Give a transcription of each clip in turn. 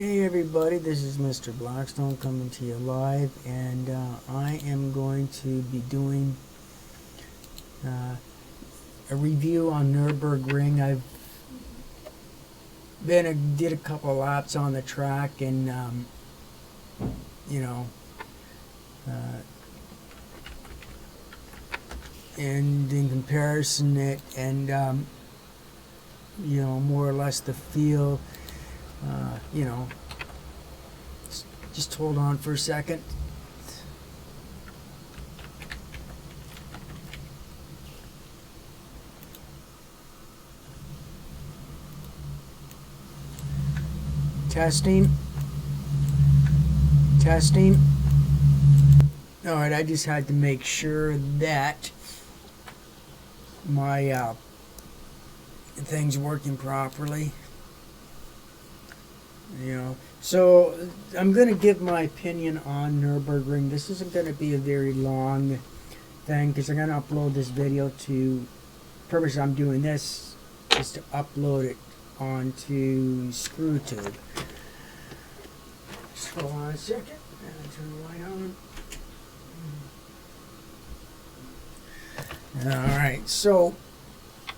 Hey everybody, this is Mr. Blackstone coming to you live, and I am going to be doing a review on Nürburgring. I've did a couple laps on the track, and you know, uh, and in comparison, more or less the feel. You know, just hold on for a second. Testing. Testing. Alright, I just had to make sure that my thing's working properly. So I'm going to give my opinion on Nürburgring. This isn't going to be a very long thing because I'm going to upload this video to. The purpose I'm doing this is to upload it onto ScrewTube. Just hold on a second. Turn the light on. Alright, so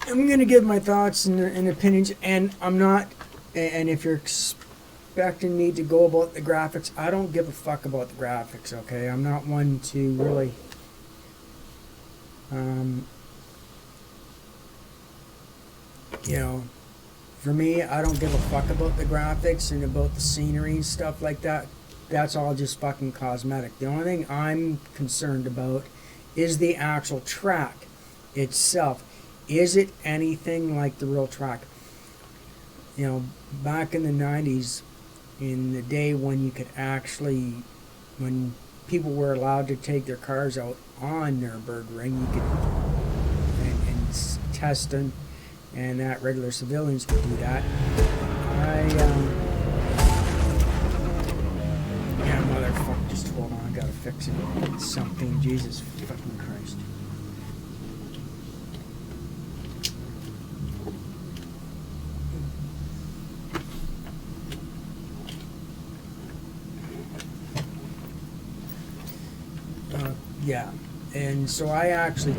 I'm going to give my thoughts and opinions, and I'm not. And if you're expecting me to go about the graphics, I don't give a fuck about the graphics, okay? I'm not one to really for me, I don't give a fuck about the graphics and about the scenery and stuff like that. That's all just fucking cosmetic. The only thing I'm concerned about is the actual track itself. Is it anything like the real track? Back in the 90s, in the day when you could actually, when people were allowed to take their cars out on Nürburgring, you could and test them, and that regular civilians could do that. Yeah, motherfucker, just hold on, I gotta fix it. Something, Jesus fucking Christ. Yeah, and so I actually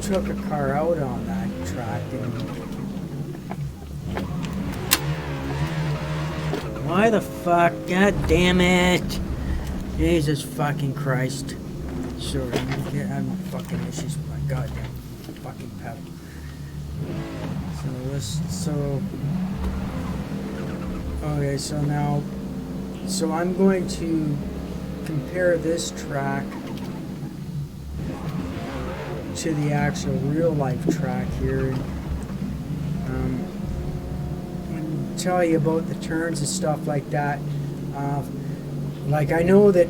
took a car out on that track, and why the fuck? God damn it! Jesus fucking Christ! Sorry, I'm having fucking issues with my goddamn fucking pedal. Okay, so I'm going to compare this track to the actual real life track here, and tell you about the turns and stuff like that. Like I know that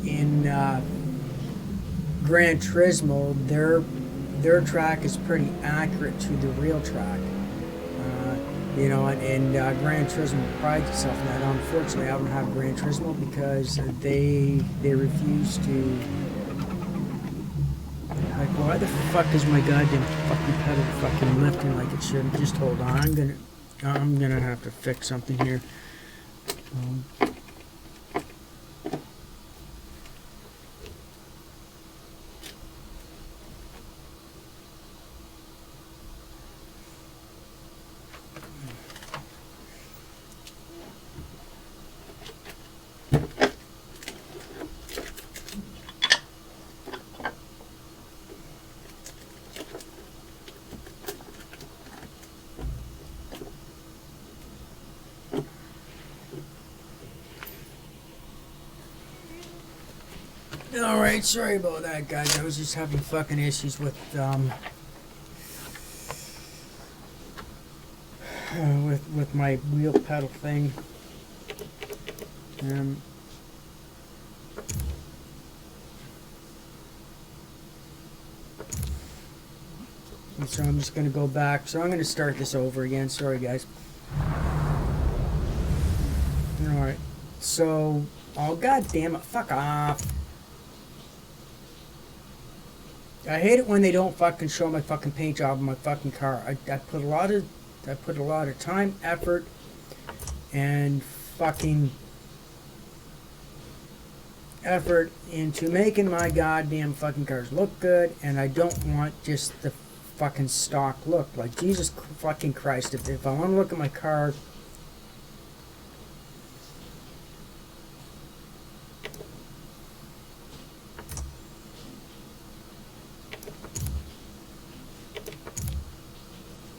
in Gran Turismo their track is pretty accurate to the real track. And Gran Turismo prides itself in that. Unfortunately, I don't have Gran Turismo because they refuse to. Like, why the fuck is my goddamn fucking pedal fucking lifting like it should? Just hold on. I'm gonna have to fix something here. Alright, sorry about that, guys. I was just having fucking issues with my wheel pedal thing. And so I'm just going to go back. So I'm going to start this over again. Sorry, guys. Alright. So, oh, god damn it. Fuck off. I hate it when they don't fucking show my fucking paint job on my fucking car. I put a lot of time, effort, and fucking effort into making my goddamn fucking cars look good, and I don't want just the fucking stock look. Like, Jesus fucking Christ, if I want to look at my car,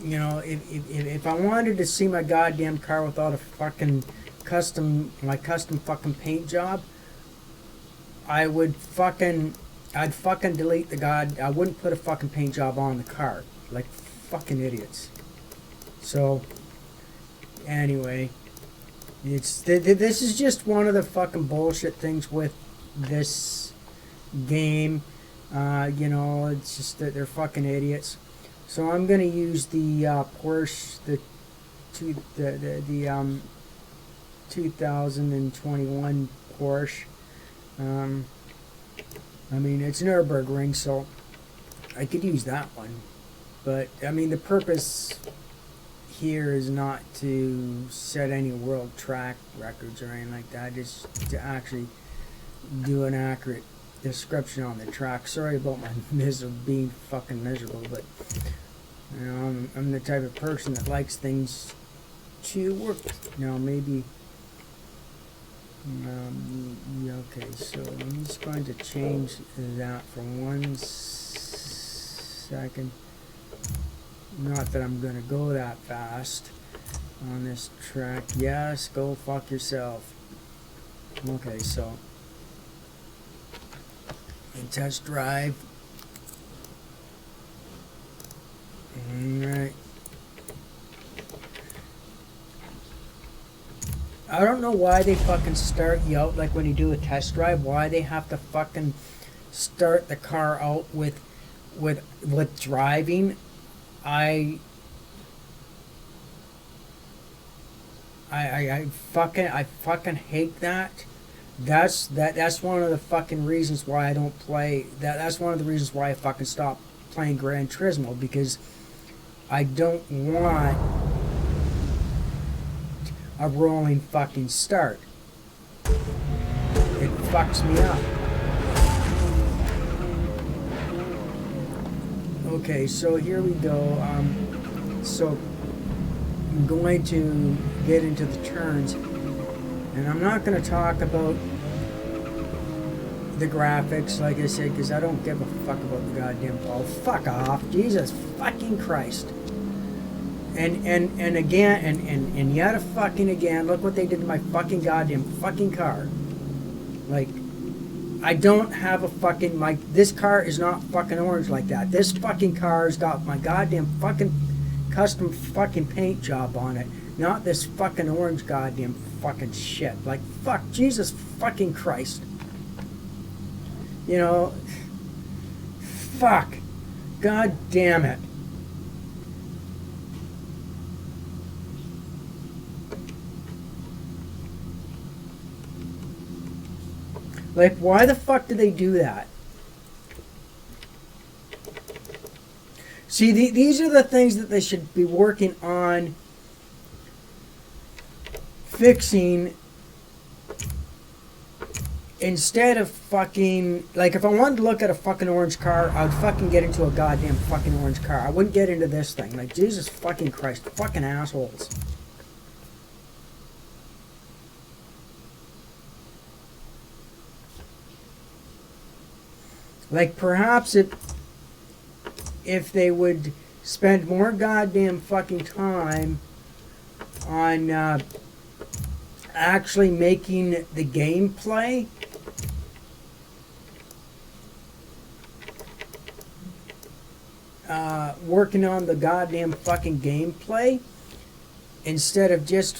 you know, if I wanted to see my goddamn car without a fucking custom fucking paint job, I'd fucking delete I wouldn't put a fucking paint job on the car. Like fucking idiots. So, anyway, this is just one of the fucking bullshit things with this game. You know, it's just that they're fucking idiots. So I'm gonna use the Porsche, the 2021 Porsche. I mean, it's Nürburgring, so I could use that one. But, I mean, the purpose here is not to set any world track records or anything like that. Just to actually do an accurate description on the track. Sorry about my being fucking miserable, but, you know, I'm the type of person that likes things to work. Now, maybe... yeah, okay, so I'm just going to change that for 1 second. Not that I'm going to go that fast on this track. Yes, go fuck yourself. Okay, so in test drive. Alright. I don't know why they fucking start you out like when you do a test drive. Why they have to fucking start the car out with driving. I fucking hate that. That's one of the fucking reasons why I don't play that. That's one of the reasons why I fucking stopped playing Gran Turismo, because I don't want a rolling fucking start. It fucks me up. Okay, so here we go. So I'm going to get into the turns, and I'm not going to talk about the graphics, like I said, because I don't give a fuck about the goddamn ball. Fuck off, Jesus fucking Christ. And again, and yet a fucking again, look what they did to my fucking goddamn fucking car. Like, I don't have a fucking, this car is not fucking orange like that. This fucking car's got my goddamn fucking custom fucking paint job on it. Not this fucking orange goddamn fucking shit. Like, fuck, Jesus fucking Christ. You know, fuck. God damn it. Like, why the fuck do they do that? See, these are the things that they should be working on fixing, instead of fucking... Like, if I wanted to look at a fucking orange car, I would fucking get into a goddamn fucking orange car. I wouldn't get into this thing. Like, Jesus fucking Christ. Fucking assholes. Like, perhaps if they would spend more goddamn fucking time on actually making the gameplay working on the goddamn fucking gameplay, instead of just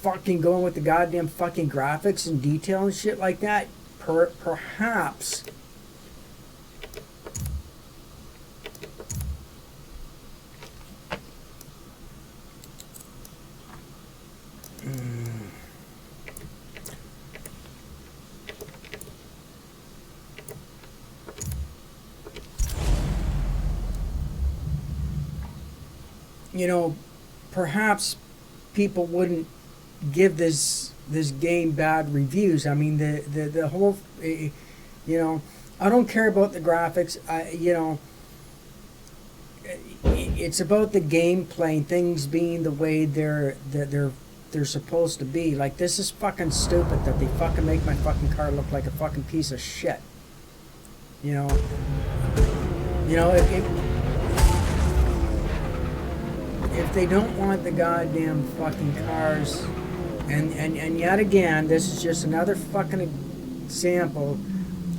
fucking going with the goddamn fucking graphics and detail and shit like that. Perhaps you know, perhaps people wouldn't give this game bad reviews. I mean, the whole, you know, I don't care about the graphics. It's about the gameplay and things being the way they're supposed to be. Like, this is fucking stupid that they fucking make my fucking car look like a fucking piece of shit. You know, if they don't want the goddamn fucking cars, and yet again, this is just another fucking example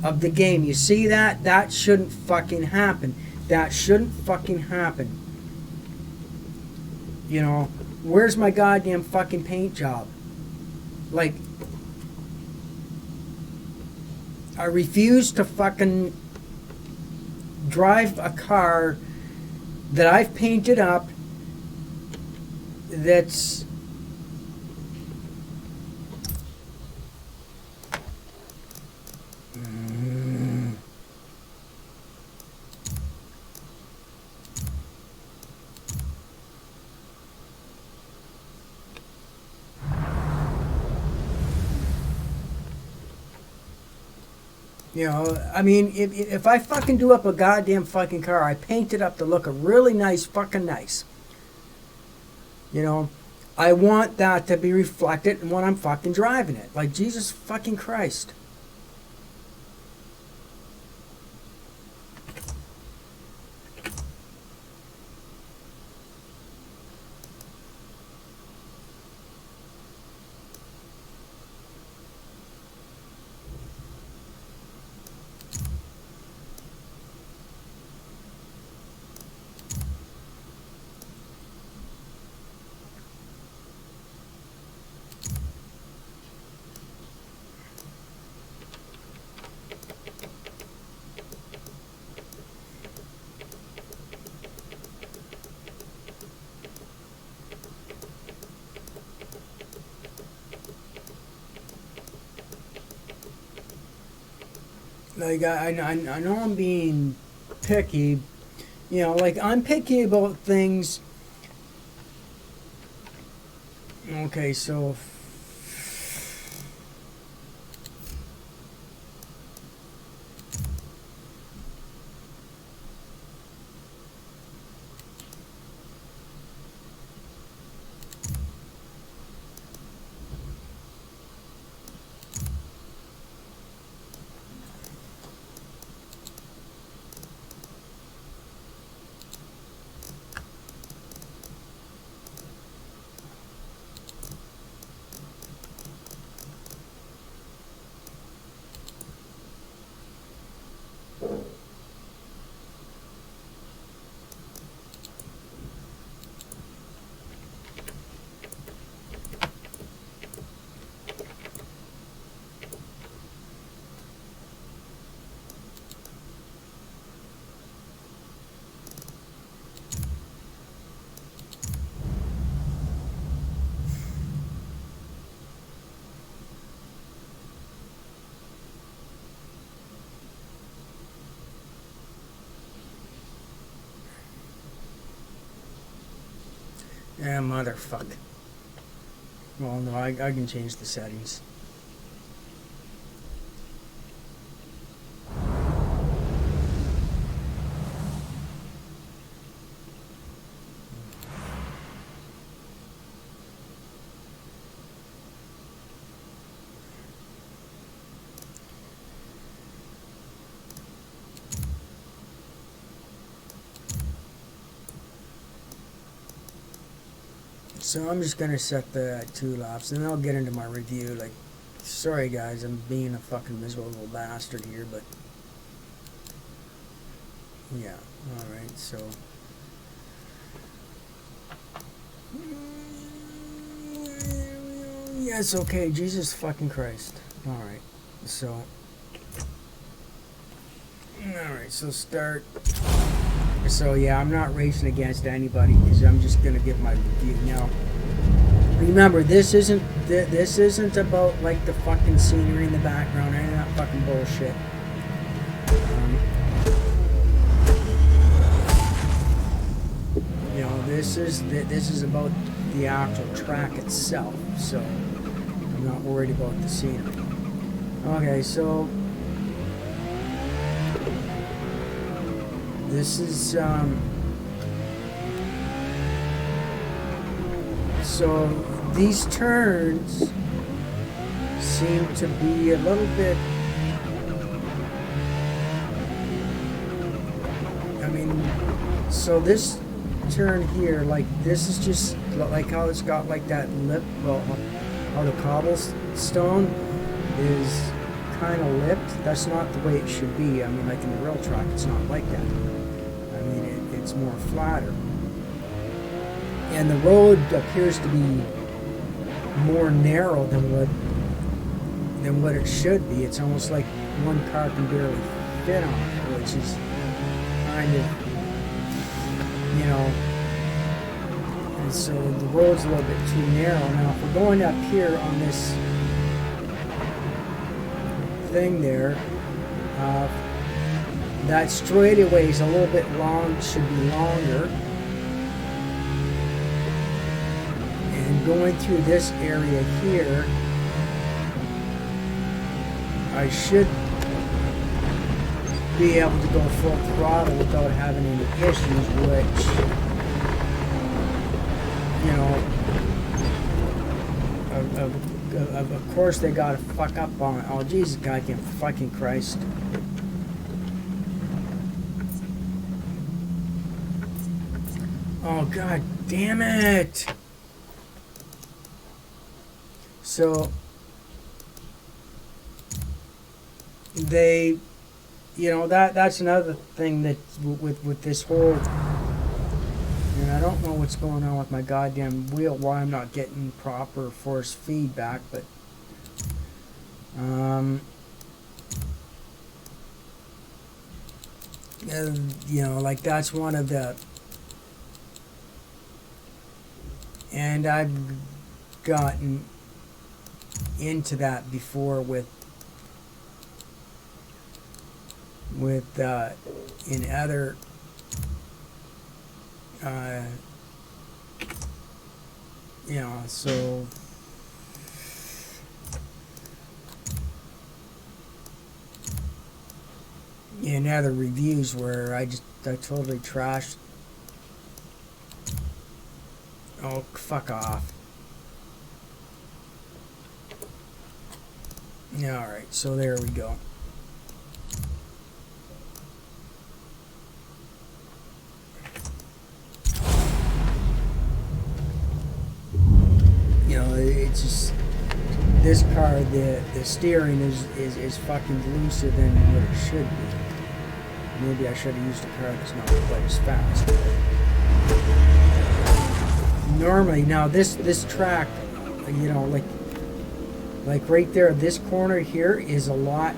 of the game. You see that? That shouldn't fucking happen. That shouldn't fucking happen. You know, where's my goddamn fucking paint job? Like, I refuse to fucking drive a car that I've painted up that's you know, I mean, if I fucking do up a goddamn fucking car, I paint it up to look a really nice, fucking nice. You know, I want that to be reflected in when I'm fucking driving it. Like, Jesus fucking Christ. Like, I know I'm being picky. You know, like, I'm picky about things. Okay, so yeah, motherfucker. Well, no, I can change the settings. So I'm just gonna set the 2 laps, and I'll get into my review. Like, sorry guys, I'm being a fucking miserable bastard here, but yeah. All right, so yes, okay. Jesus fucking Christ. All right, so so start. So yeah, I'm not racing against anybody because I'm just gonna give my review now. Remember, this isn't about like the fucking scenery in the background or any of that fucking bullshit. You know, this this is about the actual track itself, so I'm not worried about the scenery. Okay, so this is so these turns seem to be a little bit, I mean, so this turn here, like this is just like how it's got like that lip, well, how the cobblestone is kind of lipped. That's not the way it should be. I mean, like in the real track, it's not like that. I mean, it's more flatter. And the road appears to be more narrow than what it should be. It's almost like one car can barely fit on it, which is kind of, you know, and so the road's a little bit too narrow. Now, if we're going up here on this thing there, that straightaway is a little bit long, should be longer. And going through this area here, I should be able to go full throttle without having any issues, which, you know, of course they gotta fuck up on it. Oh, Jesus, goddamn fucking Christ. Oh, god damn it! So they, you know, that's another thing that with this whole, and I don't know what's going on with my goddamn wheel, why I'm not getting proper force feedback, but you know, like that's one of the, and I've gotten into that before with in other you know, so in other reviews where I totally trashed. Oh, fuck off. Yeah, alright, so there we go. You know, it's just, this car, the steering is fucking looser than what it should be. Maybe I should have used a car that's not quite as fast. Normally, now this track, you know, like right there, this corner here is a lot,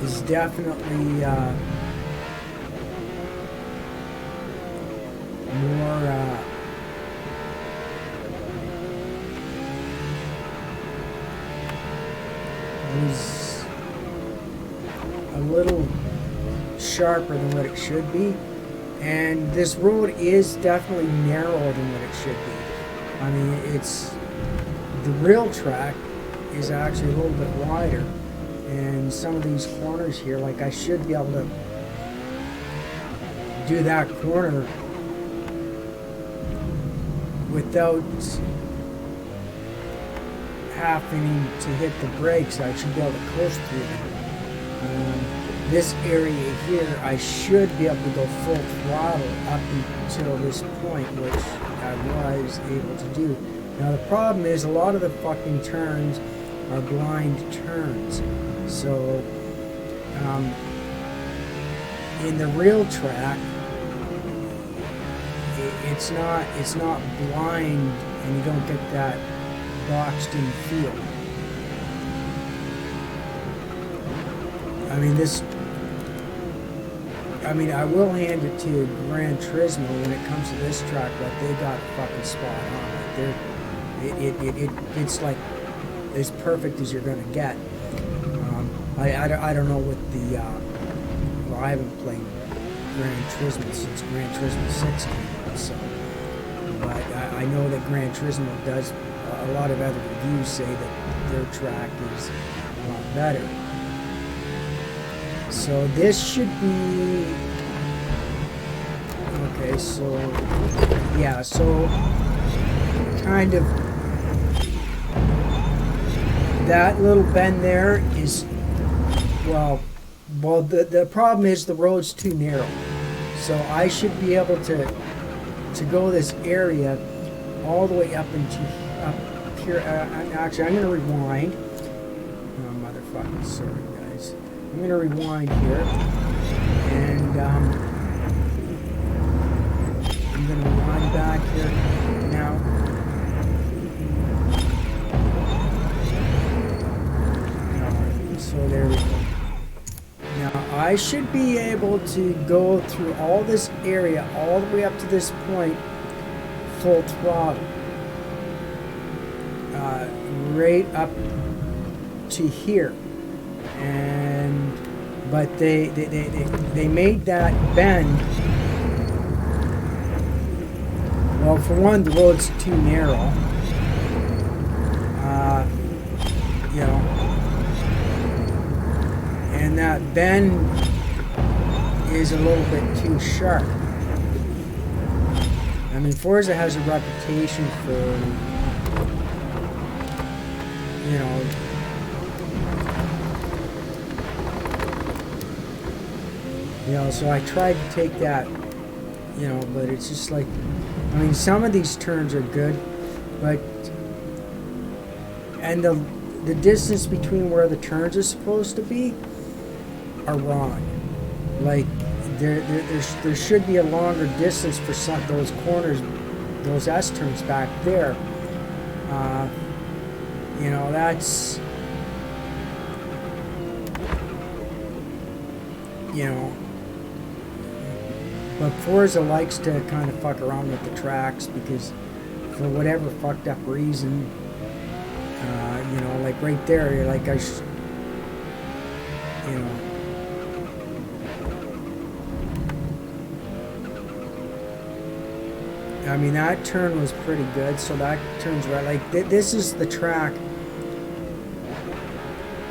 is definitely more was a little sharper than what it should be, and this road is definitely narrower than what it should be. I mean, it's, the real track is actually a little bit wider, and some of these corners here, like I should be able to do that corner without having to hit the brakes. I should be able to coast through them. This area here, I should be able to go full throttle up until this point, which I was able to do. Now the problem is a lot of the fucking turns are blind turns. So in the real track, it's not blind, and you don't get that boxed in feel. I mean, I will hand it to Gran Turismo when it comes to this track, but they got it fucking spot on. Like it's like as perfect as you're gonna get. I don't know what the well, I haven't played Gran Turismo since Gran Turismo 6 came out. So, but I know that Gran Turismo does. A lot of other reviews say that their track is a lot better. So this should be okay. So yeah, so kind of that little bend there is well the problem is the road's too narrow. So I should be able to go this area all the way up here. Actually, I'm going to rewind. Oh, motherfucker, sorry guys. I'm going to rewind here, and I'm going to rewind back here now. So there we go. Now I should be able to go through all this area all the way up to this point, full throttle. Right up to here, but they made that bend. Well, for one, the road's too narrow. You know, and that bend is a little bit too sharp. I mean, Forza has a reputation for, you know, so I tried to take that, you know, but it's just like, I mean, some of these turns are good, but, and the distance between where the turns are supposed to be are wrong. Like, there should be a longer distance for some those corners, those S turns back there. You know, that's, you know, but Forza likes to kind of fuck around with the tracks because for whatever fucked up reason, you know, like right there, you're like, you know, I mean, that turn was pretty good, so that turns right. Like, this is the track.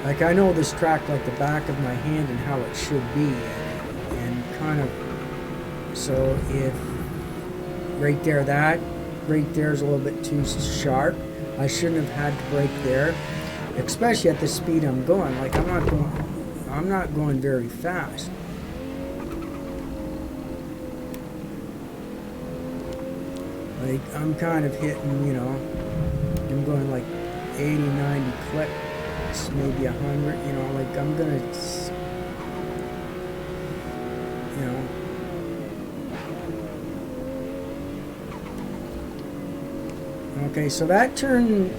Like, I know this track like the back of my hand and how it should be. And kind of, so if right there, that right there is a little bit too sharp. I shouldn't have had to brake there, especially at the speed I'm going. Like, I'm not going very fast. Like, I'm kind of hitting, you know, I'm going like 80, 90 clicks, maybe 100, you know, like I'm gonna, you know. Okay, so that turn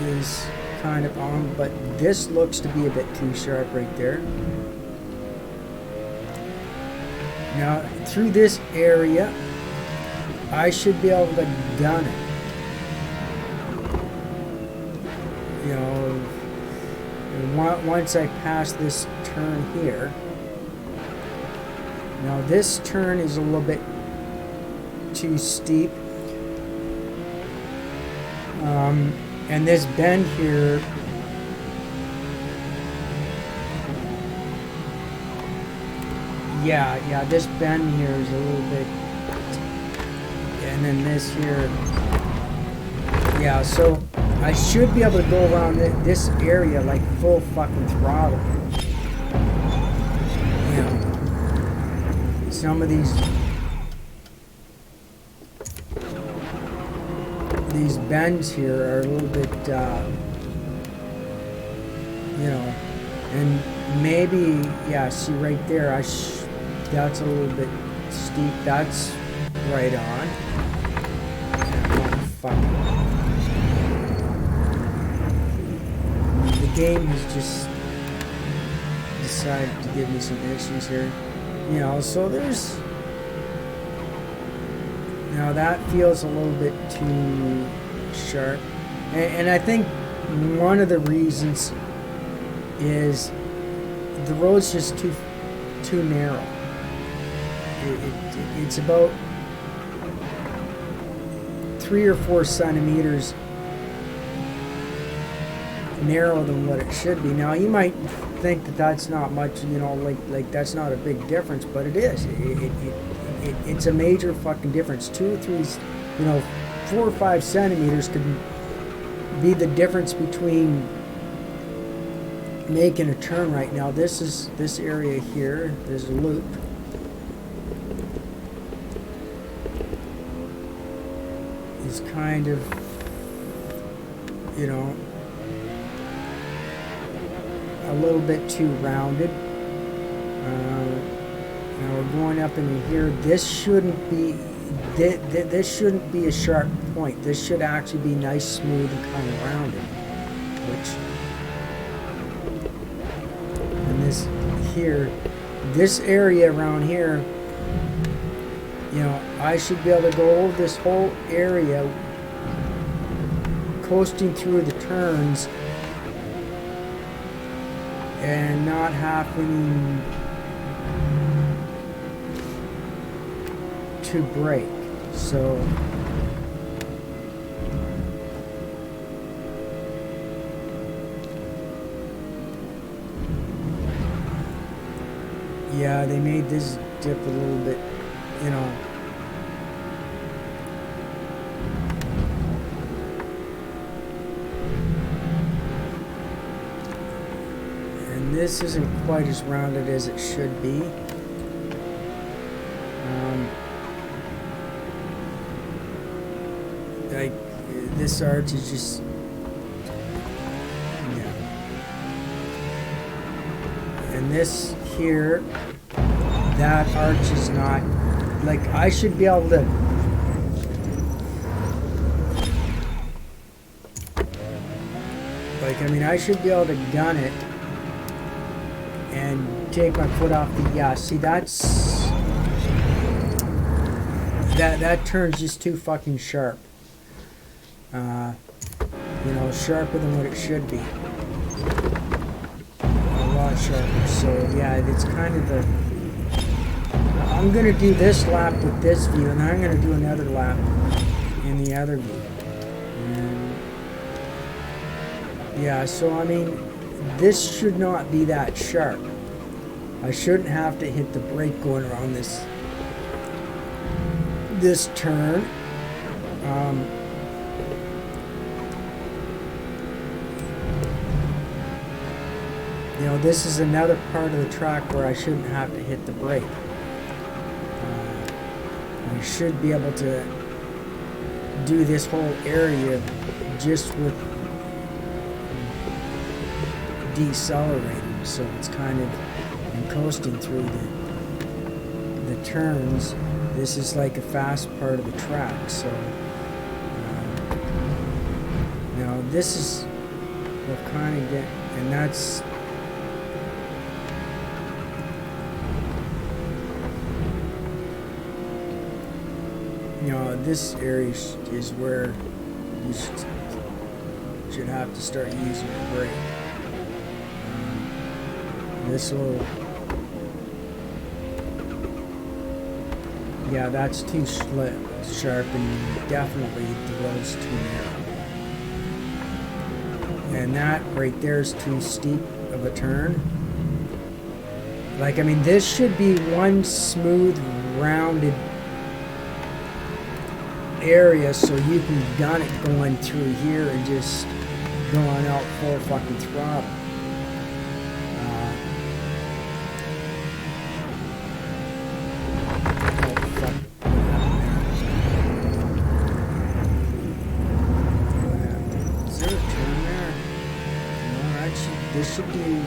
is kind of on, but this looks to be a bit too sharp right there. Now, through this area, I should be able to gun it. You know, once I pass this turn here. Now this turn is a little bit too steep. And this bend here, yeah, this bend here is a little bit, and then this here, yeah, so I should be able to go around this area like full fucking throttle. You know, some of these bends here are a little bit, you know, and maybe, yeah, see right there, that's a little bit steep. That's right on. The game has just decided to give me some issues here. You know, so there's, now that feels a little bit too sharp. And I think one of the reasons is the road's just too narrow. it's about 3 or 4 centimeters narrower than what it should be. Now you might think that that's not much, you know, like that's not a big difference, but it is. It's a major fucking difference. 2 or 3, you know, 4 or 5 centimeters could be the difference between making a turn right now. This area here, there's a loop. Is kind of, you know, a little bit too rounded. Now we're going up into here. This shouldn't be this shouldn't be a sharp point. This should actually be nice, smooth, and kind of rounded. And this here, this area around here, you know, I should be able to go over this whole area, coasting through the turns, and not having to brake. So yeah, they made this dip a little bit, you know. And this isn't quite as rounded as it should be. Like this arch is just, yeah. And this here, that arch is not, like I should be able to, like, I mean, I should be able to gun it and take my foot off the, yeah, see, that's, that turns just too fucking sharp. You know, sharper than what it should be. A lot sharper. So yeah, it's kind of the, I'm gonna do this lap with this view, and then I'm gonna do another lap in the other view. And yeah, so I mean, this should not be that sharp. I shouldn't have to hit the brake going around this turn. You know, this is another part of the track where I shouldn't have to hit the brake. I should be able to do this whole area just with decelerating, so it's kind of, and coasting through the turns. This is like a fast part of the track, so now this is what kind of get, and that's, you know, this area is where you should have to start using your brake. This will, yeah, that's too sharp, and definitely the road's too narrow. And that right there is too steep of a turn. Like, I mean, this should be one smooth, rounded area, so you can gun it going through here and just going out full fucking throttle. Is there a turn there? No, this should be.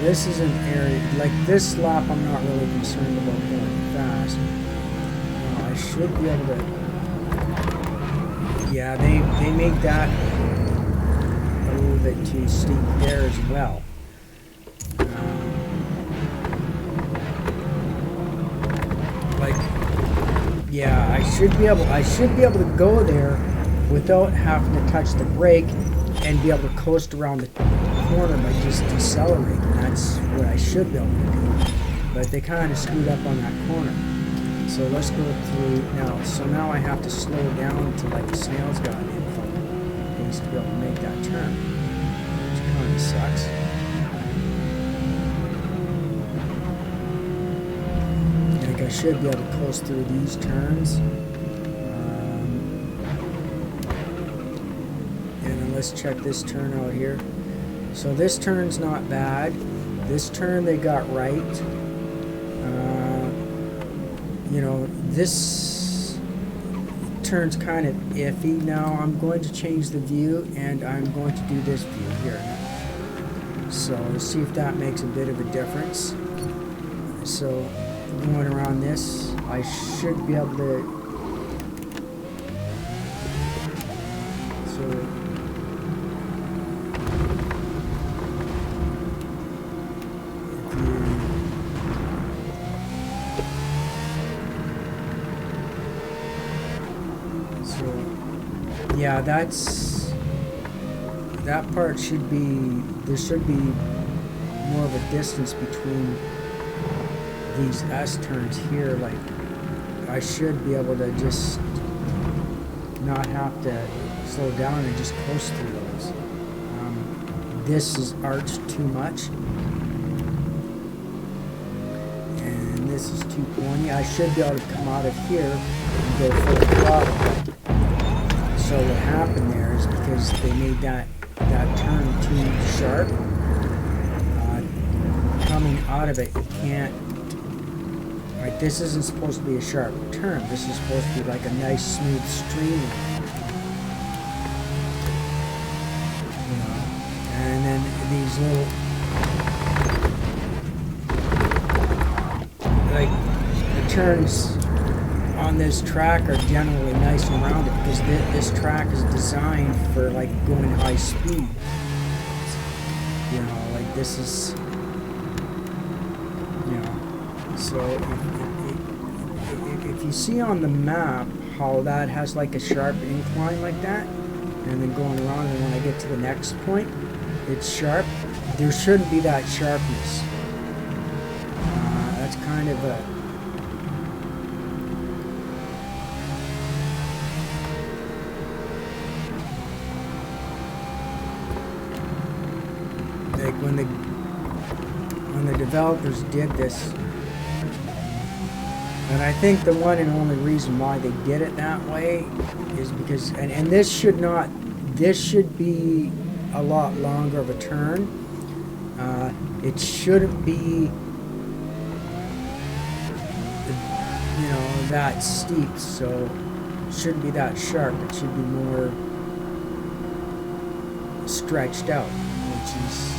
This is an area, like this lap I'm not really concerned about going fast. I should be able to, yeah, they make that a little bit too steep there as well. Like, yeah, I should be able to go there without having to touch the brake and be able to coast around the corner by just decelerating. That's what I should be able to do. But they kind of screwed up on that corner. So let's go through now. So now I have to slow down to like a snail's goddamn pace to be able to make that turn, which kind of sucks. Like I should be able to coast through these turns. And then let's check this turn out here. So this turn's not bad. This turn they got right. You know, this turn's kind of iffy. Now I'm going to change the view and I'm going to do this view here. So let's see if that makes a bit of a difference. So going around this, I should be able to. So yeah, that part should be, there should be more of a distance between these S turns here. Like I should be able to just not have to slow down and just coast through those. This is arched too much, and this is too pointy. I should be able to come out of here and go full throttle. So what happened there is because they made that turn too sharp, coming out of it, you can't, like this isn't supposed to be a sharp turn. This is supposed to be like a nice smooth stream. You know, and then these little, like the turns on this track are generally nice and rounded because this track is designed for like going high speed. You know, like this is, you know, so if you see on the map how that has like a sharp incline like that, and then going around, and when I get to the next point, it's sharp. There shouldn't be that sharpness. That's kind of a when the developers did this, and I think the one and only reason why they did it that way is because, and this should be a lot longer of a turn. It shouldn't be, you know, that steep, so it shouldn't be that sharp. It should be more stretched out, which is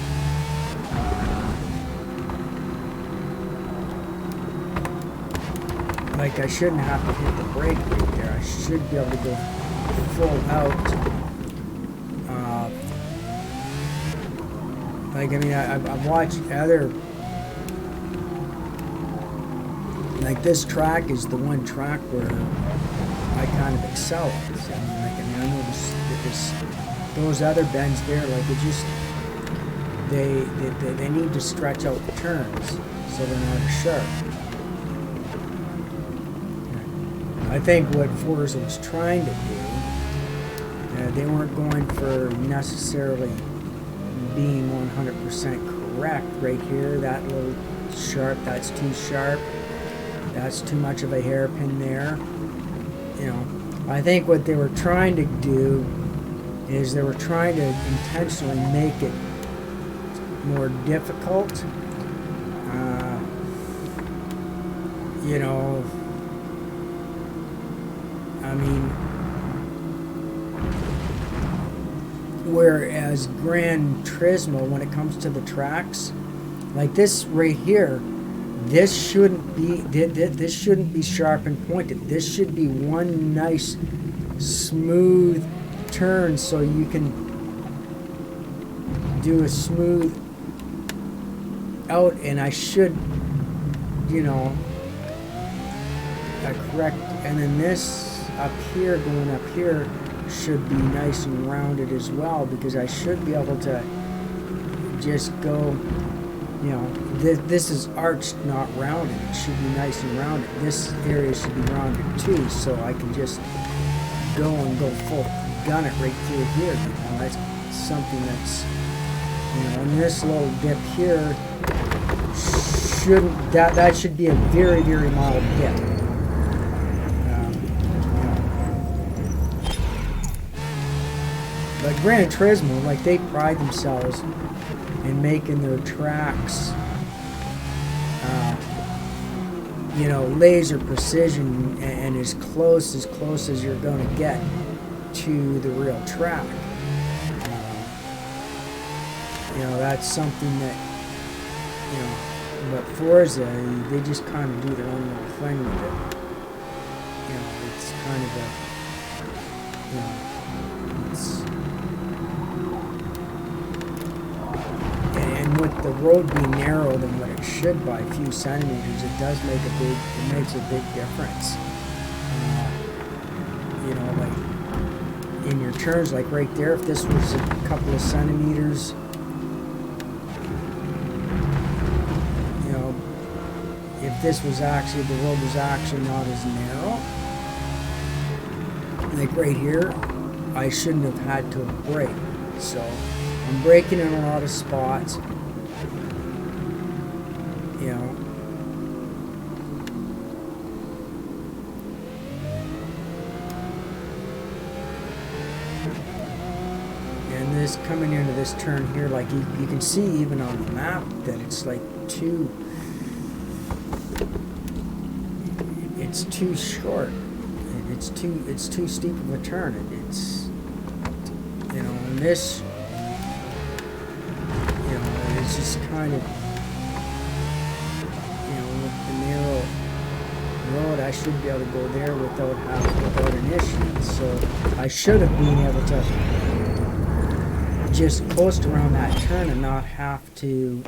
like I shouldn't have to hit the brake right there. I should be able to go full out. Like, I mean, I've watched other, like this track is the one track where I kind of excel at. So, I know those other bends there, like it just, they need to stretch out the turns so they're not as sharp. I think what Forza was trying to do, they weren't going for necessarily being 100% correct right here. That little sharp, that's too sharp. That's too much of a hairpin there. You know, I think what they were trying to do is they were trying to intentionally make it more difficult. You know, I mean, whereas Gran Turismo, when it comes to the tracks, like this right here, this shouldn't be sharp and pointed. This should be one nice smooth turn, so you can do a smooth out, and I should, you know, correct. And then this up here, going up here, should be nice and rounded as well, because I should be able to just go, you know, this is arched, not rounded. It should be nice and rounded. This area should be rounded too, so I can just go full gun it right through here. You know, that's something that's, you know, and this little dip here shouldn't, that should be a very, very mild dip. But Gran Turismo, like, they pride themselves in making their tracks, you know, laser precision and as close as you're going to get to the real track. You know, that's something that, you know, but Forza, they just kind of do their own little thing with it. You know, it's kind of a, you know, it's, and with the road being narrower than what it should by a few centimeters, it does make it makes a big difference. You know, like in your turns, like right there, if this was a couple of centimeters, you know, if this was actually, the road was actually not as narrow, like right here, I shouldn't have had to brake. So I'm braking in a lot of spots, you know. And this coming into this turn here, like you can see even on the map that it's like too short. It's too steep of a turn. It's, you know, and this, you know, it's just kind of, you know, with the narrow road, I should be able to go there without an issue. So I should have been able to just coast around that turn and not have to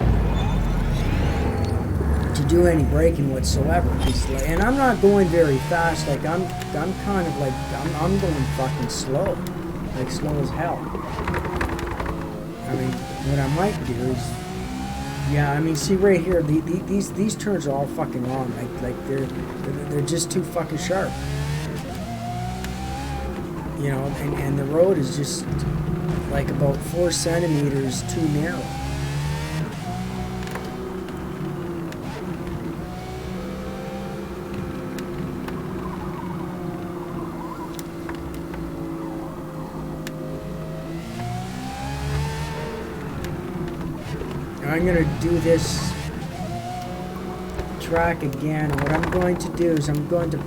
do any braking whatsoever. And I'm not going very fast. Like I'm kind of like I'm going fucking slow, like slow as hell. I mean, what I might do is, yeah, I mean, see right here, these turns are all fucking wrong. Like they're just too fucking sharp. You know, and the road is just like about 4 centimeters too narrow. I'm going to do this track again, and what I'm going to do is I'm going to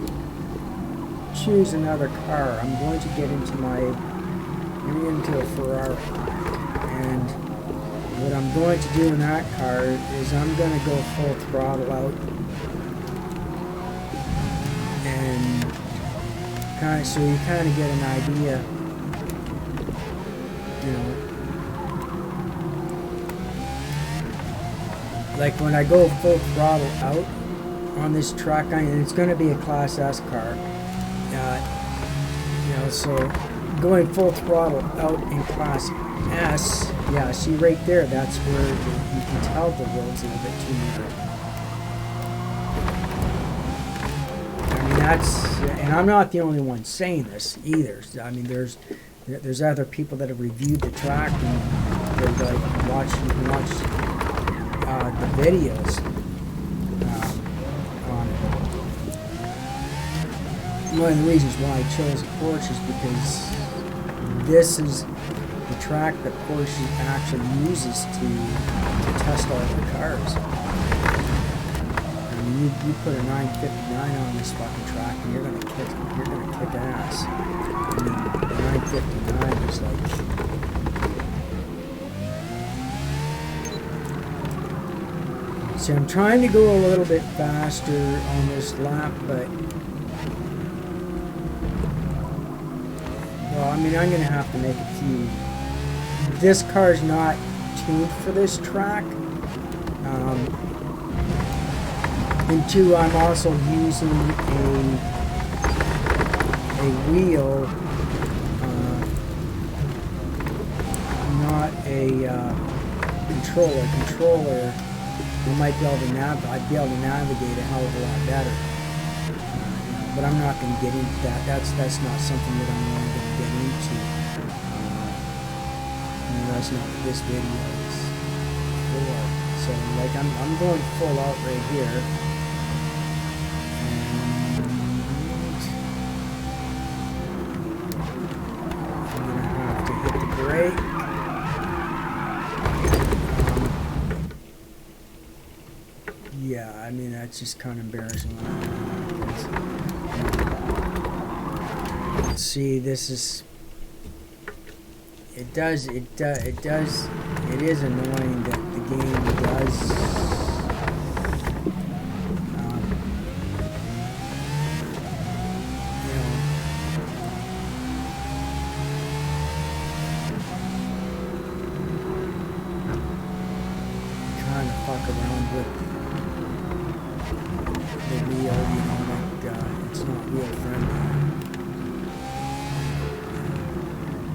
choose another car. I'm going to get into a Ferrari, and what I'm going to do in that car is I'm going to go full throttle out, and kind of, so you kind of get an idea, you know. Like when I go full throttle out on this track, and it's going to be a Class S car, you know, so going full throttle out in Class S, yeah, see right there, that's where you can tell the road's a little bit too narrow. I mean, that's, and I'm not the only one saying this either. I mean, there's other people that have reviewed the track, and they're like watching the videos on it. One of the reasons why I chose Porsche is because this is the track that Porsche actually uses to test all their cars. I mean, you put a 959 on this fucking track, and you're gonna kick ass. I mean, the 959 is like. See, I'm trying to go a little bit faster on this lap, but, well, I mean, I'm going to have to make a few. This car's not tuned for this track. And two, I'm also using a wheel a controller, I might be able to I'd be able to navigate a hell of a lot better. But I'm not going to get into that. That's not something that I'm really going to get into. That's not what this video is for. So like I'm going full out right here. And I'm gonna have to hit the brake. Yeah, I mean that's just kind of embarrassing. See, this is. It is annoying that the game does. Kind of fuck around with the wheel, it's not wheel friendly.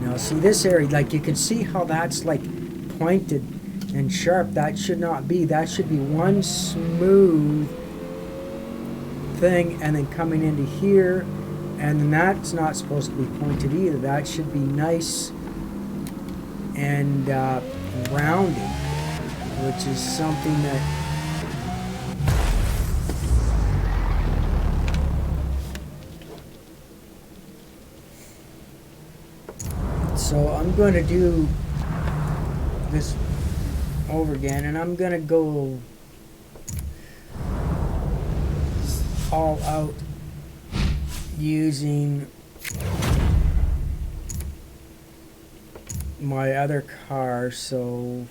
Now see this area, like you can see how that's like pointed and sharp. That should not be. That should be one smooth thing, and then coming into here, and then that's not supposed to be pointed either. That should be nice and rounded, which is something that so I'm going to do this over again, and I'm going to go all out using my other car. So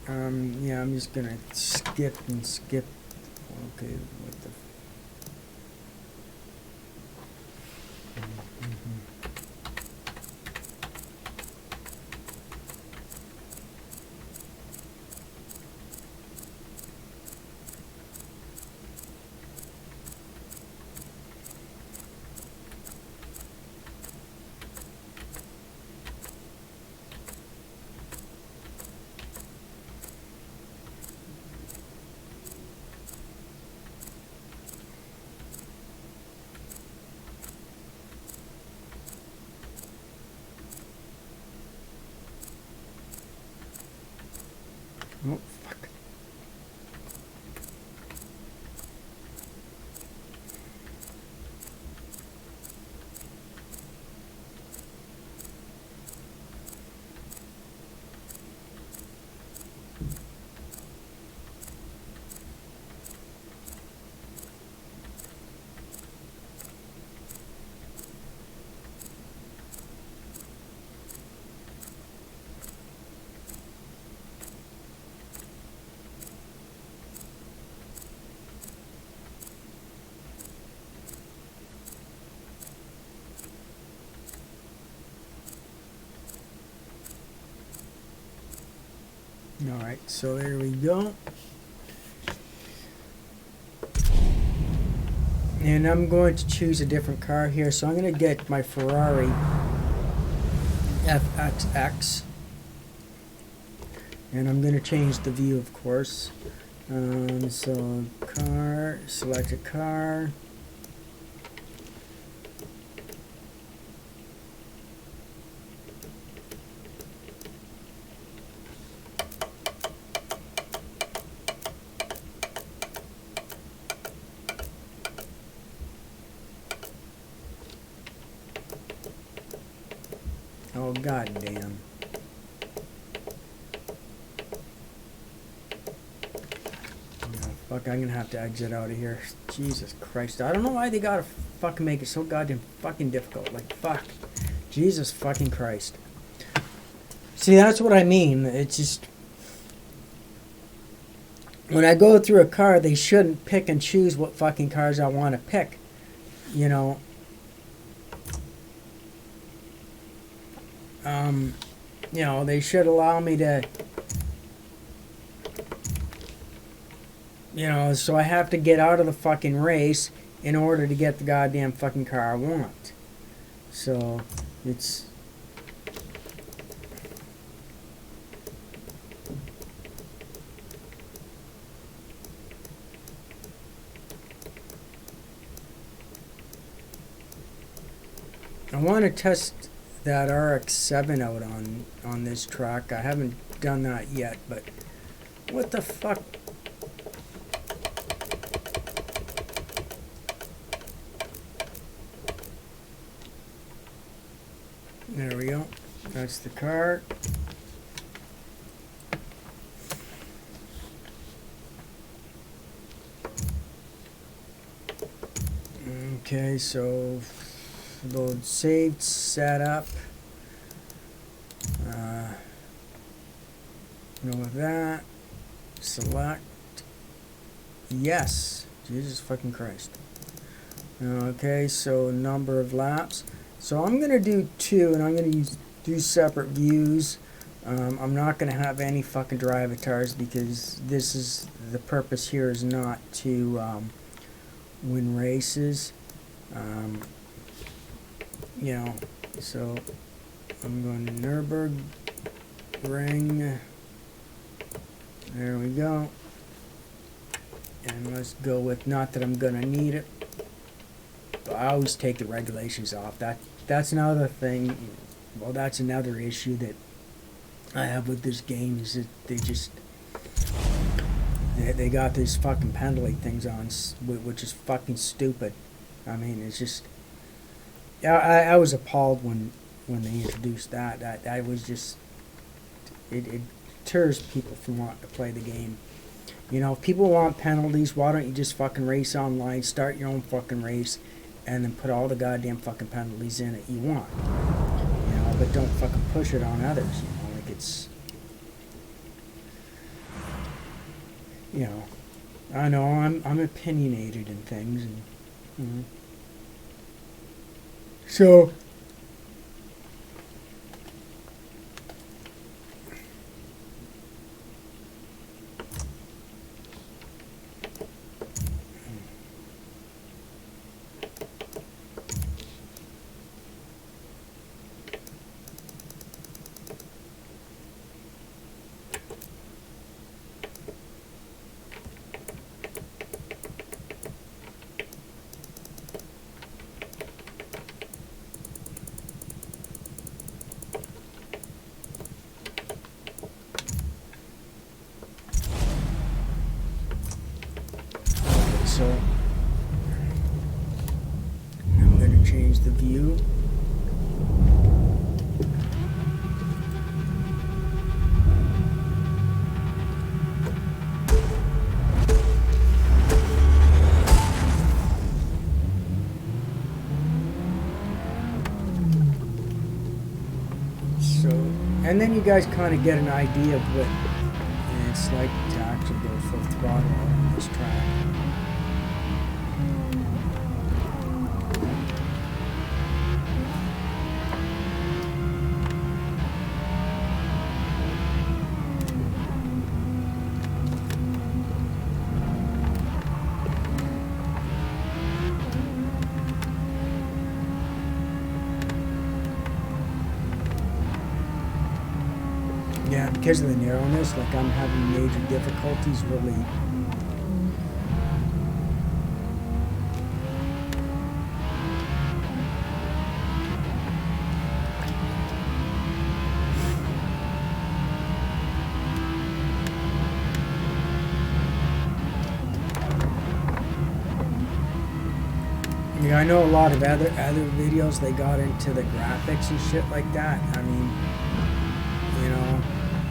yeah, I'm just gonna skip. Okay, what the oh, fuck. All right, so there we go. And I'm going to choose a different car here. So I'm going to get my Ferrari FXX. And I'm going to change the view, of course. So car, select a car. Oh, god damn. Oh, fuck, I'm gonna have to exit out of here. Jesus Christ. I don't know why they gotta fucking make it so goddamn fucking difficult. Like, fuck. Jesus fucking Christ. See, that's what I mean. It's just... When I go through a car, they shouldn't pick and choose what fucking cars I want to pick. You know... you know, they should allow me to, you know, so I have to get out of the fucking race in order to get the goddamn fucking car I want. So it's I want to test that RX-7 out on this track. I haven't done that yet, but what the fuck? There we go. That's the car. Okay, so load saved, set up. Go with that. Select. Yes. Jesus fucking Christ. Okay, so number of laps. So I'm going to do 2, and I'm going to do separate views. I'm not going to have any fucking drive avatars because this is the purpose here is not to win races. You know, so I'm going to Nürburgring. There we go. And let's go with, not that I'm going to need it, but I always take the regulations off. That's another thing. Well, that's another issue that I have with this game is that they got these fucking penalty things on, which is fucking stupid. I mean, it's just, I was appalled when they introduced that. That was just, it deters people from wanting to play the game. You know, if people want penalties, why don't you just fucking race online, start your own fucking race, and then put all the goddamn fucking penalties in it you want. You know, but don't fucking push it on others, you know, like it's, you know, I know I'm opinionated in things, and so I'm going to change the view. So, and then you guys kind of get an idea of what it's like to actually go full throttle on this track. Yeah, because of the narrowness, like I'm having major difficulties really. Yeah, I know a lot of other videos they got into the graphics and shit like that. I mean, you know,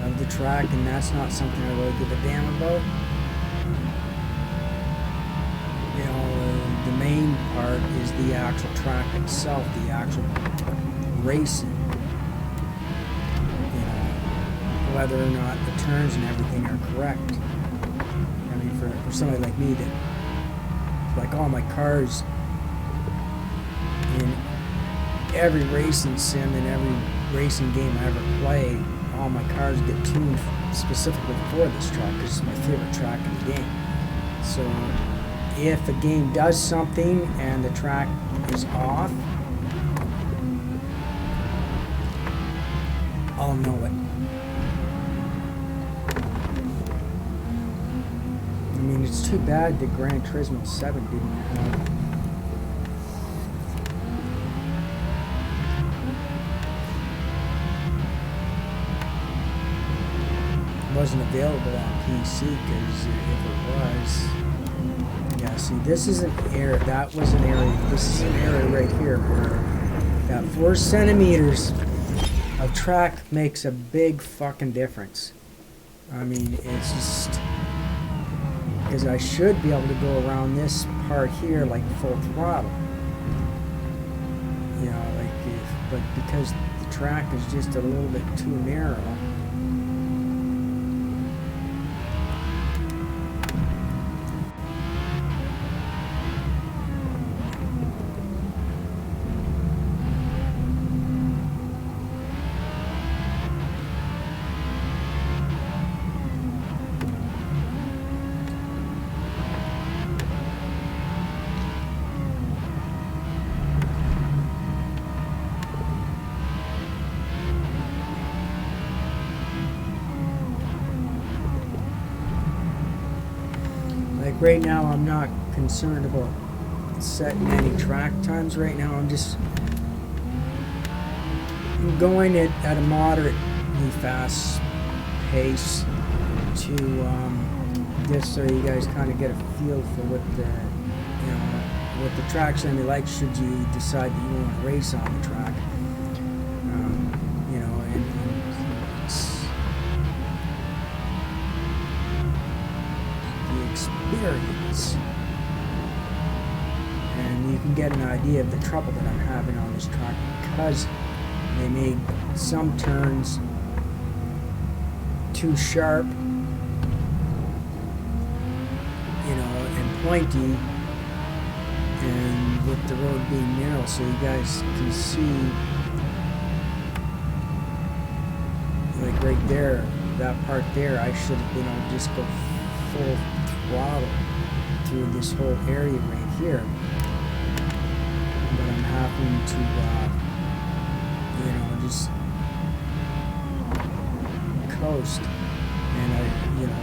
of the track, and that's not something I really give a damn about. You know, the main part is the actual track itself, the actual racing. You know, whether or not the turns and everything are correct. I mean, for somebody like me that, like all my cars in every racing sim and every racing game I ever play, all my cars get tuned specifically for this track because it's my favorite track in the game. So if a game does something and the track is off, I'll know it. I mean, it's too bad the Gran Turismo 7 didn't have. Wasn't available on PC, because if it was, yeah, see, this is an area, that was an area, this is an area right here where that 4 centimeters of track makes a big fucking difference. I mean, it's just, because I should be able to go around this part here like full throttle, you know, like but because the track is just a little bit too narrow. Right now, I'm not concerned about setting any track times. Right now, I'm going at a moderately fast pace to just so you guys kind of get a feel for what the what the track's gonna be like. Should you decide that you want to race on the track, you know, and experience, and you can get an idea of the trouble that I'm having on this track because they made some turns too sharp, you know, and pointy, and with the road being narrow, so you guys can see, like right there, that part there, I should have been able to just go full throttle through this whole area right here, but I'm having to you know, just coast, and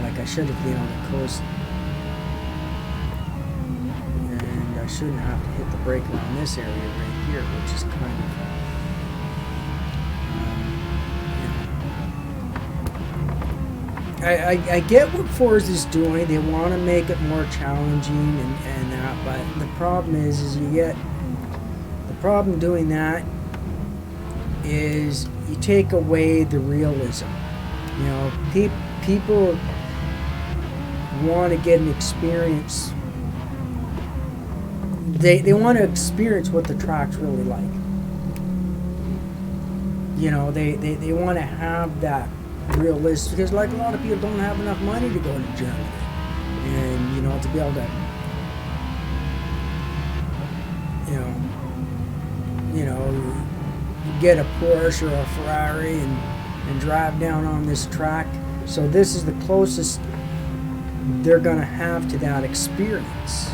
like I should have been able to coast, and I shouldn't have to hit the brake around this area right here, which is kind of I get what Forza is doing. They want to make it more challenging and that, but the problem is you get the problem doing that is you take away the realism. You know, people want to get an experience. They want to experience what the track's really like. You know, they want to have that realistic, because like a lot of people don't have enough money to go to Germany, and you know, to be able to you know get a Porsche or a Ferrari and drive down on this track. So this is the closest they're gonna have to that experience.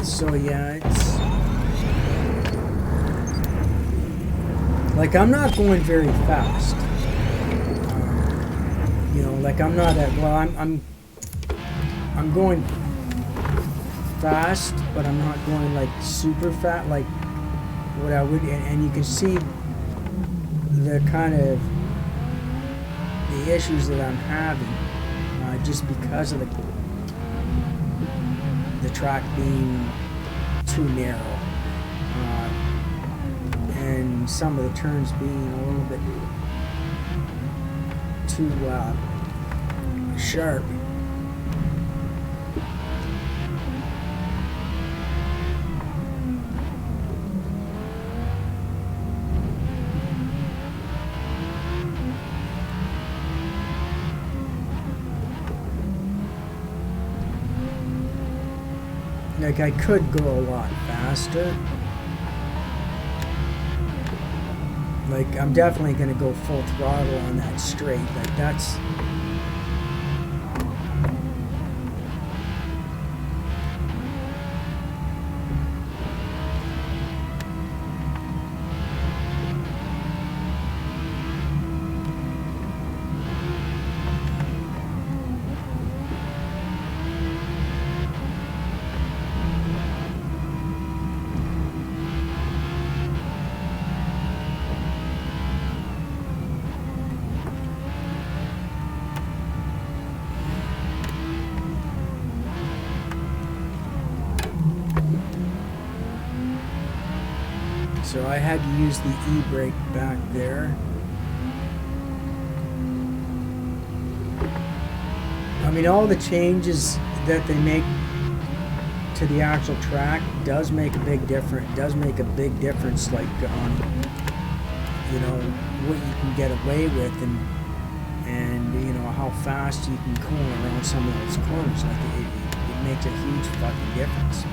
So yeah, it's like I'm not going very fast. You know, like I'm not at, well, I'm going fast, but I'm not going like super fast, like what I would. And you can see the kind of the issues that I'm having just because of the track being too narrow, and some of the turns being a little bit too sharp. Like I could go a lot faster, Like, I'm definitely gonna go full throttle on that straight. Like, that's... So I had to use the e-brake back there. I mean, all the changes that they make to the actual track does make a big difference. Does make a big difference, like you know, what you can get away with, and you know how fast you can go around some of those corners. Like it makes a huge fucking difference.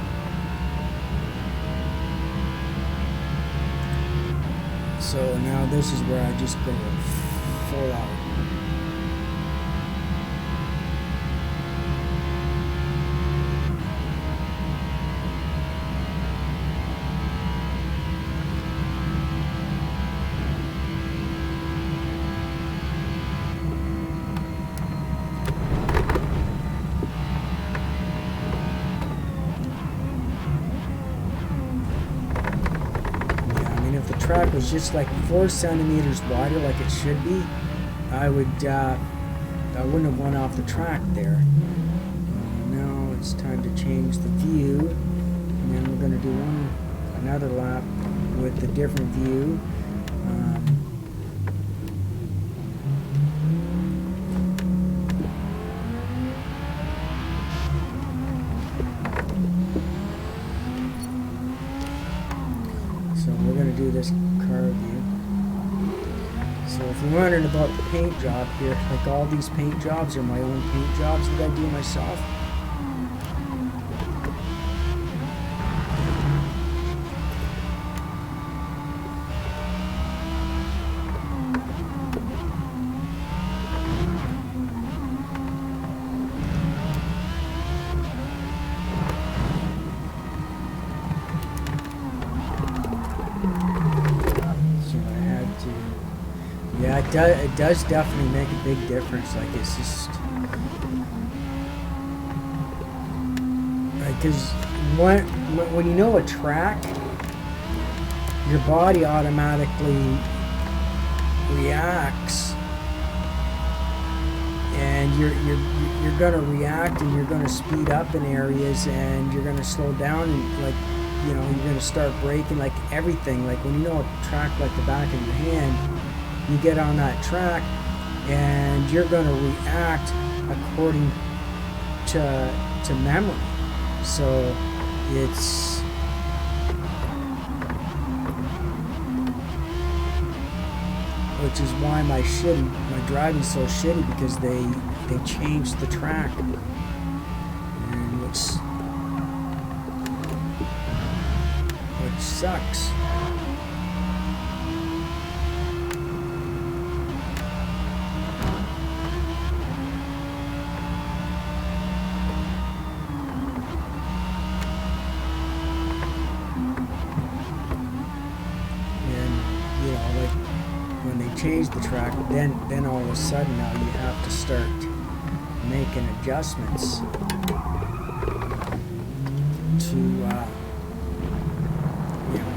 So now this is where I just go full out. Track was just like 4 centimeters wider, like it should be, I wouldn't have went off the track there. Now it's time to change the view, and then we're going to do another lap with the different view. Do this car view. So if you're wondering about the paint job here, like all these paint jobs are my own paint jobs that I do myself. Yeah, it does definitely make a big difference. Like, it's just like, because when you know a track, your body automatically reacts, and you're gonna react, and you're gonna speed up in areas, and you're gonna slow down, and like, you know, you're gonna start braking, like everything. Like when you know a track like the back of your hand, you get on that track and you're going to react according to memory. So it's which is why my driving's so shitty, because they changed the track, and which sucks. Change the track, then all of a sudden now you have to start making adjustments to you know.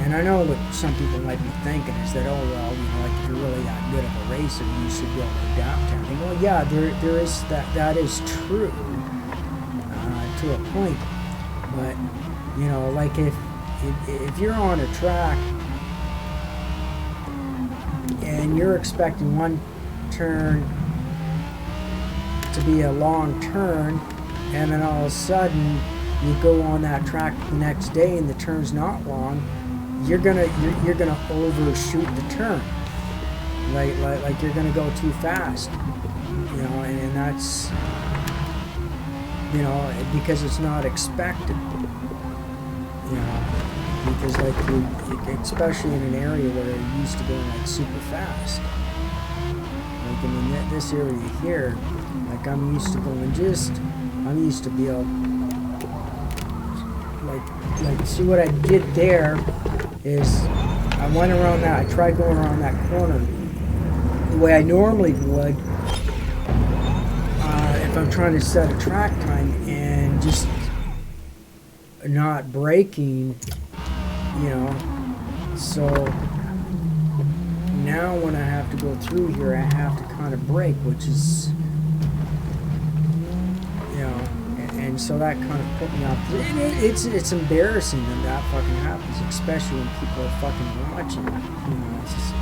And I know what some people might be thinking is that, oh well, you know, like if you're really that good of a racer, you should be able to adapt to everything. Well, yeah, there is that is true to a point, but you know, like if you're on a track and you're expecting one turn to be a long turn, and then all of a sudden you go on that track the next day and the turn's not long, you're gonna overshoot the turn. Like you're gonna go too fast, you know, and that's, you know, because it's not expected, you know, because like especially in an area where you're used to going like super fast. Like I mean this area here, like I'm used to going I'm used to be able like see what I did there is I went around that, I tried going around that corner the way I normally would if I'm trying to set a track time and just not braking, you know. So now when I have to go through here, I have to kind of brake, which is, you know, and so that kind of put me off. It's embarrassing when that fucking happens, especially when people are fucking watching. You know, it's just,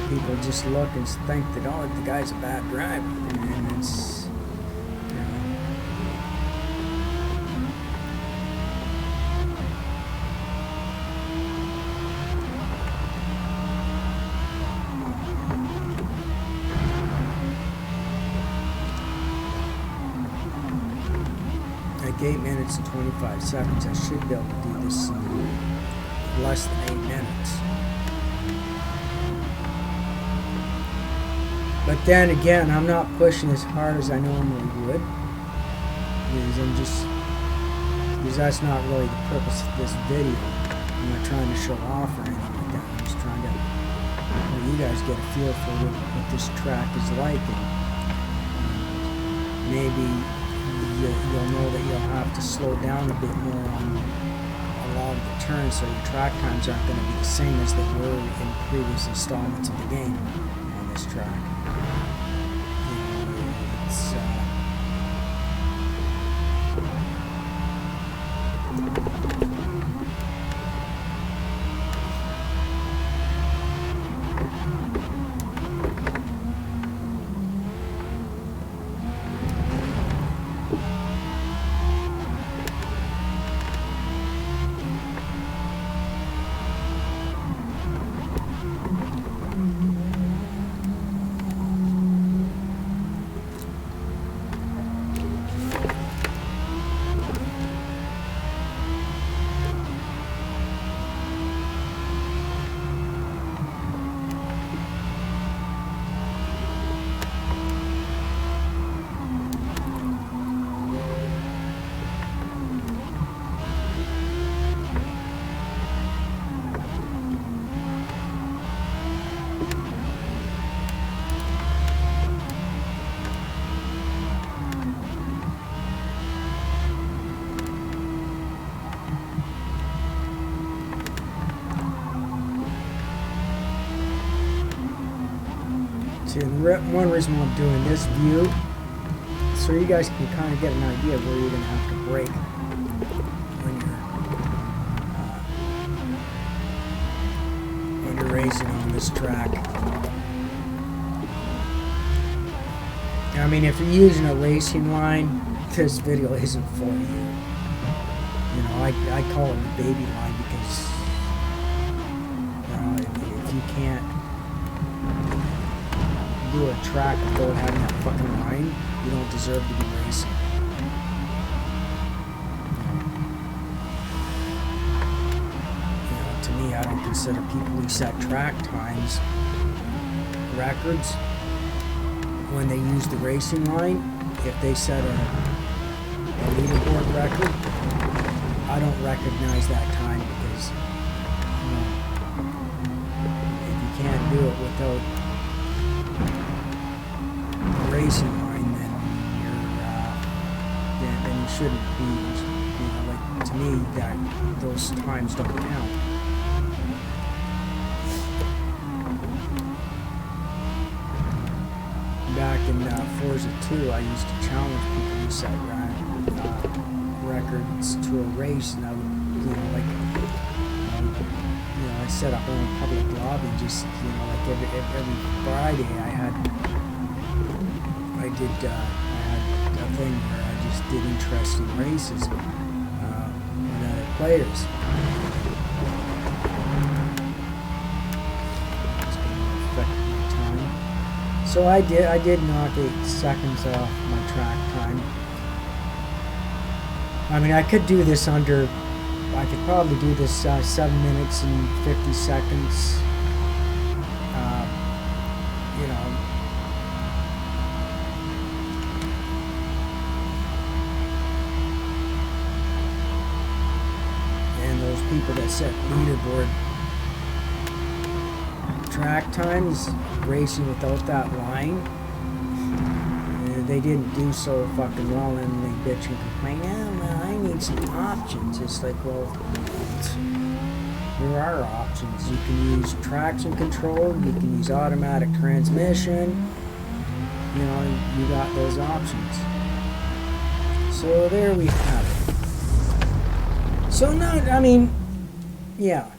people just look and think that, oh, the guy's a bad driver, and it's, you know. Like 8 minutes and 25 seconds, I should be able to do this in less than 8 minutes. But then again, I'm not pushing as hard as I normally would, because that's not really the purpose of this video. I'm not trying to show off or anything like that. I'm just trying to let you guys get a feel for what this track is like, and maybe you'll know that you'll have to slow down a bit more on a lot of the turns, so your track times aren't going to be the same as they were in previous installments of the game on this track. One reason why I'm doing this view, so you guys can kind of get an idea of where you're going to have to brake when you're racing on this track. I mean, if you're using a racing line, this video isn't for you. You know, I call it the baby line because, you know, if you can't do a track without having that fucking line, you don't deserve to be racing. You know, to me, I don't consider people who set track times records when they use the racing line. If they set a leaderboard record, I don't recognize that time because, you know, if you can't do it without racing line, then you shouldn't be, you know, like, to me, that those times don't count. Back in Forza 2, I used to challenge people who set records to a race, and I would, you know, like, I set up my own public lobby, just, you know, like every Friday I had a thing where I just did interesting races with other players. It's going to affect my time. So I did knock 8 seconds off my track time. I mean, I could do this under. I could probably do this 7 minutes and 50 seconds. Uh, you know, and those people that set leaderboard track times racing without that line, they didn't do so fucking well, and they bitch and complain, yeah, well, I need some options. It's like, well, there are options. You can use traction control, you can use automatic transmission, you know, you got those options. So there we have it. So now, I mean, yeah,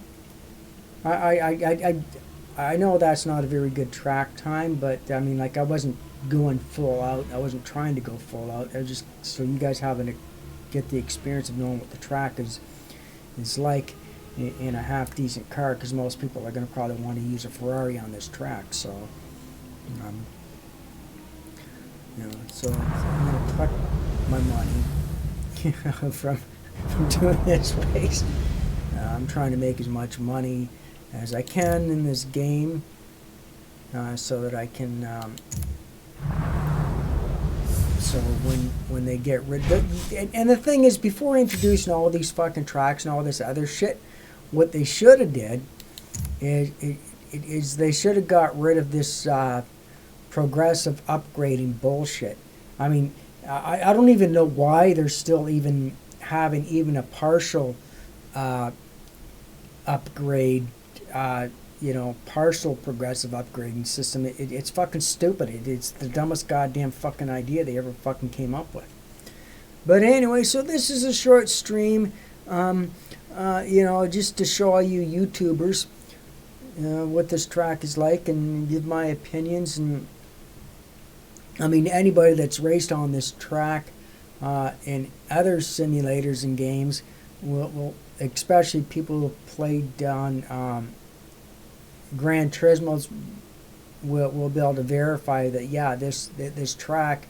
I know that's not a very good track time, but I mean, like, I wasn't going full out. I wasn't trying to go full out. I was just so you guys having to get the experience of knowing what the track is like in a half decent car, because most people are going to probably want to use a Ferrari on this track. So, you know, so I'm going to collect my money from doing this race. I'm trying to make as much money as I can in this game, so that I can. So when they get rid of and the thing is, before introducing all these fucking tracks and all this other shit, what they should have did is they should have got rid of this progressive upgrading bullshit. I mean, I don't even know why they're still even having even a partial upgrade, you know, partial progressive upgrading system. It's fucking stupid. It's the dumbest goddamn fucking idea they ever fucking came up with. But anyway, so this is a short stream, you know, just to show all you YouTubers what this track is like and give my opinions. And I mean, anybody that's raced on this track in other simulators and games will especially people who played on Gran Turismo's will be able to verify that, yeah, this track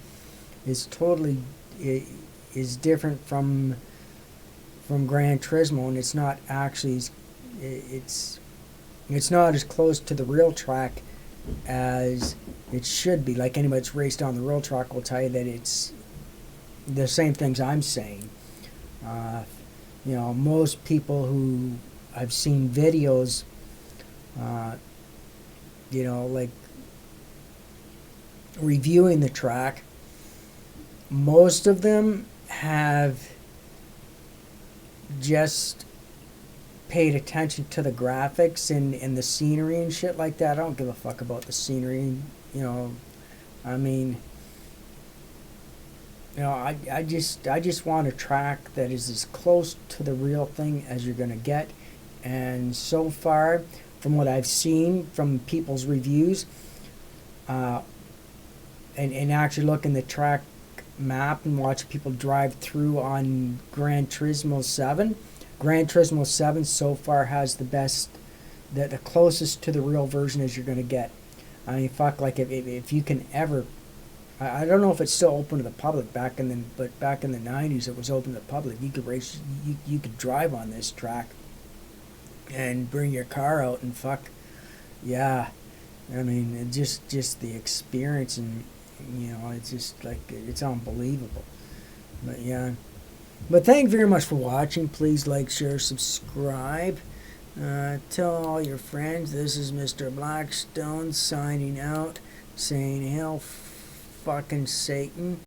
is totally is different from Gran Turismo, and it's not actually it's not as close to the real track as it should be. Like anybody that's raced on the real track will tell you that it's the same things I'm saying. You know, most people who I've seen videos, you know, like reviewing the track, most of them have just paid attention to the graphics and the scenery and shit like that. I don't give a fuck about the scenery, you know. I mean, you know, I just want a track that is as close to the real thing as you're gonna get. And so far, from what I've seen from people's reviews, and actually looking the track map and watch people drive through on Gran Turismo 7. Gran Turismo 7 so far has the best, the closest to the real version as you're going to get. I mean, fuck, like if you can ever, I don't know if it's still open to the public but back in the 90s it was open to the public. You could race, you could drive on this track and bring your car out and fuck, yeah. I mean, just the experience, and you know, it's just like, it's unbelievable. But yeah, but thank you very much for watching. Please like, share, subscribe, tell all your friends. This is Mr. Blackstone signing out, saying hail fucking Satan.